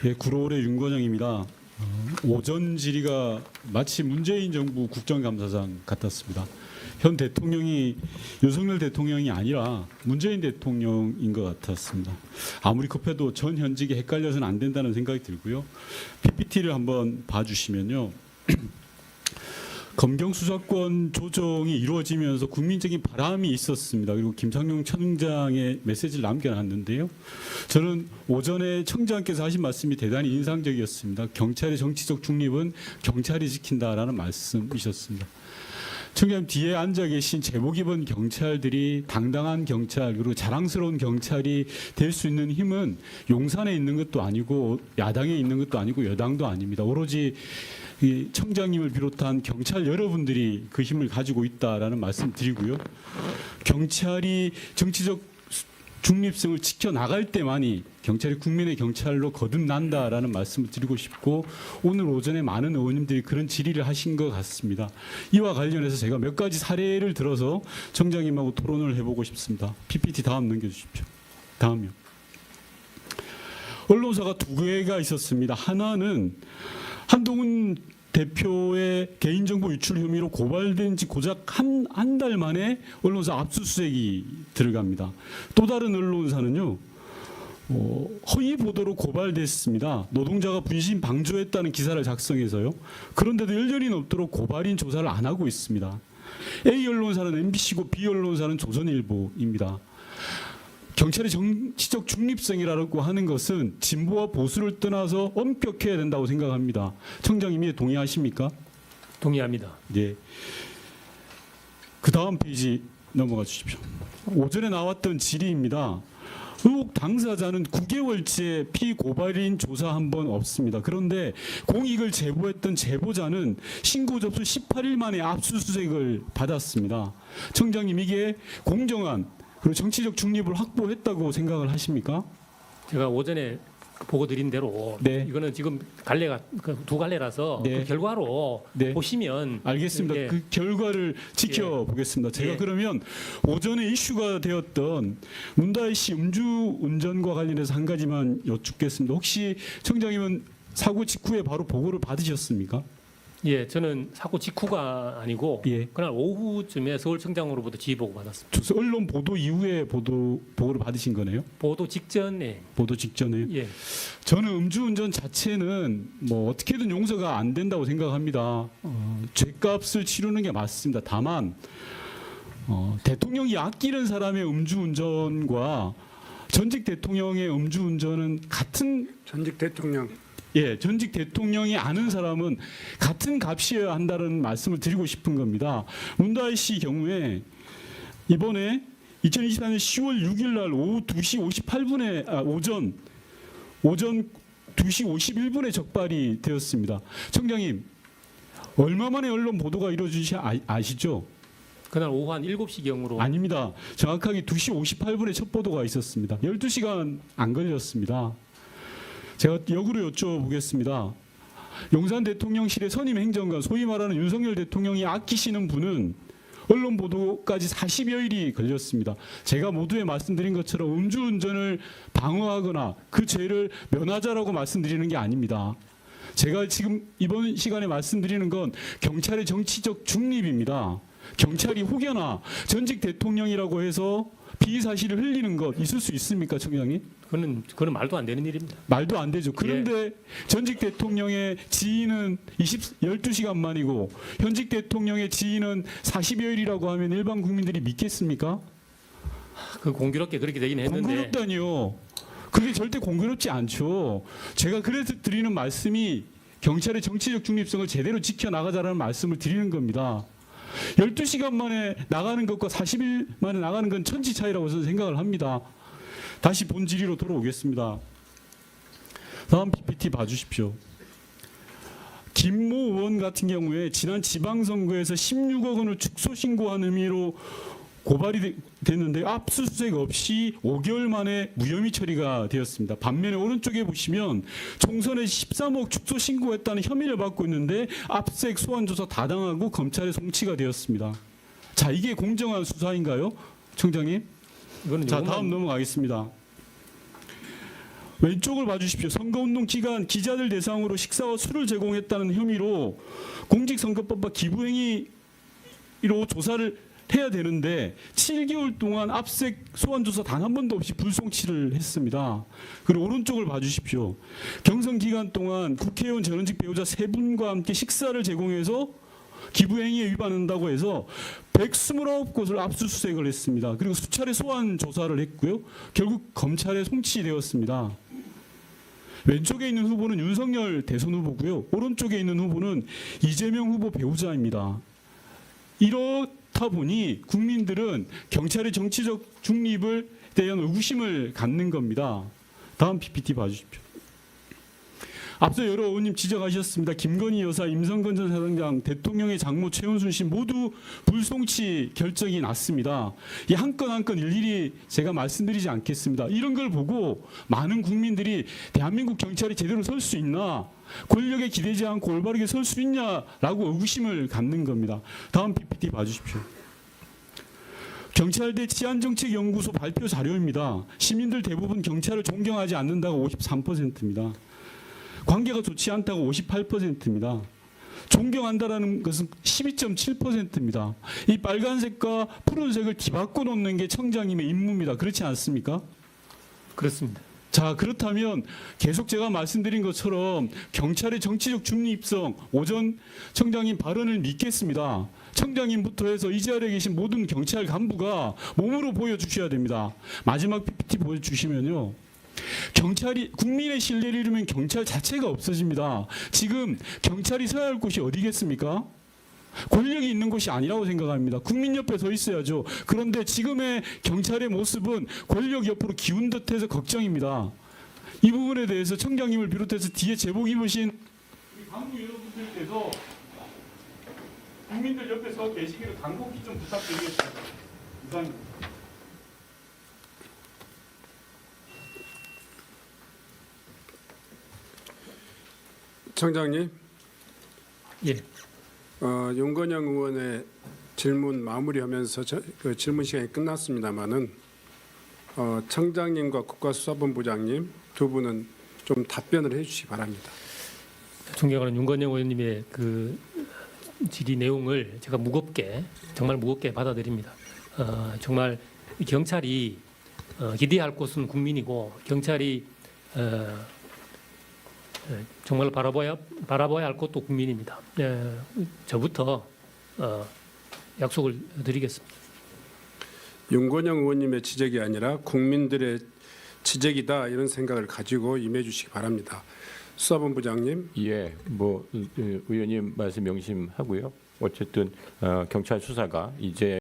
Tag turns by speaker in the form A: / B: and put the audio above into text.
A: 예, 구로울의 윤건영입니다. 오전 질의가 마치 문재인 정부 국정감사장 같았습니다. 현 대통령이 윤석열 대통령이 아니라 문재인 대통령인 것 같았습니다. 아무리 급해도 전 현직이 헷갈려서는 안 된다는 생각이 들고요. PPT를 한번 봐주시면요. 검경 수사권 조정이 이루어지면서 국민적인 바람이 있었습니다. 그리고 김상용 청장의 메시지를 남겨놨는데요. 저는 오전에 청장께서 하신 말씀이 대단히 인상적이었습니다. 경찰의 정치적 중립은 경찰이 지킨다라는 말씀이셨습니다. 청장님 뒤에 앉아 계신 제복 입은 경찰들이 당당한 경찰 그리고 자랑스러운 경찰이 될 수 있는 힘은 용산에 있는 것도 아니고 야당에 있는 것도 아니고 여당도 아닙니다. 오로지 이 청장님을 비롯한 경찰 여러분들이 그 힘을 가지고 있다라는 말씀 드리고요. 경찰이 정치적 중립성을 지켜나갈 때만이 경찰이 국민의 경찰로 거듭난다라는 말씀을 드리고 싶고 오늘 오전에 많은 의원님들이 그런 질의를 하신 것 같습니다. 이와 관련해서 제가 몇 가지 사례를 들어서 청장님하고 토론을 해보고 싶습니다. PPT 다음 넘겨주십시오. 다음이요. 언론사가 두 개가 있었습니다. 하나는 한동훈 대표의 개인정보 유출 혐의로 고발된 지 고작 한 달 만에 언론사 압수수색이 들어갑니다. 또 다른 언론사는요. 허위 보도로 고발됐습니다. 노동자가 분신 방조했다는 기사를 작성해서요. 그런데도 열렬히 넘도록 고발인 조사를 안 하고 있습니다. A 언론사는 MBC고 B 언론사는 조선일보입니다. 경찰의 정치적 중립성이라고 하는 것은 진보와 보수를 떠나서 엄격해야 된다고 생각합니다. 청장님이 동의하십니까?
B: 동의합니다.
A: 네. 그 다음 페이지 넘어가 주십시오. 오전에 나왔던 질의입니다. 의혹 당사자는 9개월째 피고발인 조사 한 번 없습니다. 그런데 공익을 제보했던 제보자는 신고 접수 18일 만에 압수수색을 받았습니다. 청장님 이게 공정한 그리고 정치적 중립을 확보했다고 생각을 하십니까?
B: 제가 오전에 보고 드린 대로
A: 네.
B: 이거는 지금 갈래가 두 갈래라서
A: 네.
B: 그 결과로
A: 네.
B: 보시면
A: 알겠습니다.
B: 예.
A: 그 결과를 지켜보겠습니다. 제가
B: 예.
A: 그러면 오전에 이슈가 되었던 문다희 씨 음주운전과 관련해서 한 가지만 여쭙겠습니다. 혹시 청장님은 사고 직후에 바로 보고를 받으셨습니까?
B: 예, 저는 사고 직후가 아니고
A: 예.
B: 그날 오후쯤에 서울청장으로부터 지휘 보고 받았습니다.
A: 언론 보도 이후에 보고를 받으신 거네요?
B: 보도 직전에
A: 보도 직전에요?
B: 예,
A: 저는 음주운전 자체는 뭐 어떻게든 용서가 안 된다고 생각합니다. 죗값을 치르는 게 맞습니다. 다만 대통령이 아끼는 사람의 음주운전과 전직 대통령의 음주운전은 같은
C: 전직 대통령
A: 전직 대통령이 아는 사람은 같은 값이어야 한다는 말씀을 드리고 싶은 겁니다. 문다희 씨 경우에 이번에 2024년 10월 6일 날 오후 2시 58분에 오전 2시 51분에 적발이 되었습니다. 청장님 얼마 만에 언론 보도가 이루어지시 아시죠?
B: 그날 오후 한 7시경으로
A: 아닙니다. 정확하게 2시 58분에 첫 보도가 있었습니다. 12시간 안 걸렸습니다. 제가 역으로 여쭤보겠습니다. 용산 대통령실의 선임 행정관, 소위 말하는 윤석열 대통령이 아끼시는 분은 언론 보도까지 40여일이 걸렸습니다. 제가 모두에 말씀드린 것처럼 음주운전을 방어하거나 그 죄를 면하자라고 말씀드리는 게 아닙니다. 제가 지금 이번 시간에 말씀드리는 건 경찰의 정치적 중립입니다. 경찰이 혹여나 전직 대통령이라고 해서 비사실을 흘리는 것 있을 수 있습니까, 청장님?
B: 그거는 말도 안 되는 일입니다.
A: 말도 안 되죠. 그런데 전직 대통령의 지인은 12시간 만이고 현직 대통령의 지인은 40여일이라고 하면 일반 국민들이 믿겠습니까?
B: 그 공교롭게 그렇게 되긴 했는데
A: 공교롭다니요. 그게 절대 공교롭지 않죠. 제가 그래서 드리는 말씀이 경찰의 정치적 중립성을 제대로 지켜나가자라는 말씀을 드리는 겁니다. 12시간 만에 나가는 것과 40일 만에 나가는 건 천지 차이라고 저는 생각을 합니다. 다시 본 질의로 돌아오겠습니다. 다음 PPT 봐주십시오. 김모 의원 같은 경우에 지난 지방선거에서 16억 원을 축소 신고한 의미로 고발이 됐는데 압수수색 없이 5개월 만에 무혐의 처리가 되었습니다. 반면에 오른쪽에 보시면 총선에 13억 축소 신고했다는 혐의를 받고 있는데 압수수색 소환조사 다 당하고 검찰에 송치가 되었습니다. 자, 이게 공정한 수사인가요, 청장님?
B: 이거는
A: 자, 다음 넘어가겠습니다. 왼쪽을 봐주십시오. 선거운동 기간 기자들 대상으로 식사와 술을 제공했다는 혐의로 공직선거법과 기부행위로 조사를 해야 되는데 7개월 동안 압색 소환조사 단 한 번도 없이 불송치를 했습니다. 그리고 오른쪽을 봐주십시오. 경선 기간 동안 국회의원 전원직 배우자 3분과 함께 식사를 제공해서 기부행위에 위반한다고 해서 129곳을 압수수색을 했습니다. 그리고 수차례 소환 조사를 했고요. 결국 검찰에 송치되었습니다. 왼쪽에 있는 후보는 윤석열 대선 후보고요. 오른쪽에 있는 후보는 이재명 후보 배우자입니다. 이렇다 보니 국민들은 경찰의 정치적 중립을 대한 의구심을 갖는 겁니다. 다음 PPT 봐주십시오. 앞서 여러 의원님 지적하셨습니다. 김건희 여사, 임성근 전 사장장, 대통령의 장모 최은순 씨 모두 불송치 결정이 났습니다. 이 한 건 한 건 일일이 제가 말씀드리지 않겠습니다. 이런 걸 보고 많은 국민들이 대한민국 경찰이 제대로 설 수 있나, 권력에 기대지 않고 올바르게 설 수 있냐라고 의구심을 갖는 겁니다. 다음 PPT 봐주십시오. 경찰대 치안정책연구소 발표 자료입니다. 시민들 대부분 경찰을 존경하지 않는다고 53%입니다. 관계가 좋지 않다고 58%입니다. 존경한다라는 것은 12.7%입니다. 이 빨간색과 푸른색을 뒤바꿔 놓는 게 청장님의 임무입니다. 그렇지 않습니까?
B: 그렇습니다.
A: 자, 그렇다면 계속 제가 말씀드린 것처럼 경찰의 정치적 중립성, 오 전 청장님 발언을 믿겠습니다. 청장님부터 해서 이 자리에 계신 모든 경찰 간부가 몸으로 보여주셔야 됩니다. 마지막 PPT 보여주시면요. 경찰이 국민의 신뢰를 잃으면 경찰 자체가 없어집니다. 지금 경찰이 서야 할 곳이 어디겠습니까? 권력이 있는 곳이 아니라고 생각합니다. 국민 옆에 서 있어야죠. 그런데 지금의 경찰의 모습은 권력 옆으로 기운 듯해서 걱정입니다. 이 부분에 대해서 청장님을 비롯해서 뒤에 제복 입으신 우리 간부 여러분들께서 국민들 옆에 서 계시기를 간곡히 좀 부탁드리겠습니다. 이상입니다.
C: 청장님,
B: 예.
C: 윤건영 의원의 질문 마무리하면서 그 질문 시간이 끝났습니다만은 청장님과 국가수사본부장님 두 분은 좀 답변을 해주시기 바랍니다.
B: 존경하는 윤건영 의원님의 그 질의 내용을 제가 정말 무겁게 받아들입니다. 정말 경찰이 기대할 곳은 국민이고 경찰이 정말 바라봐야 할 곳도 국민입니다. 저부터 약속을 드리겠습니다.
C: 윤건영 의원님의 지적이 아니라 국민들의 지적이다 이런 생각을 가지고 임해주시기 바랍니다. 수사본부장님.
D: 예, 의원님 말씀 명심하고요. 어쨌든 경찰 수사가 이제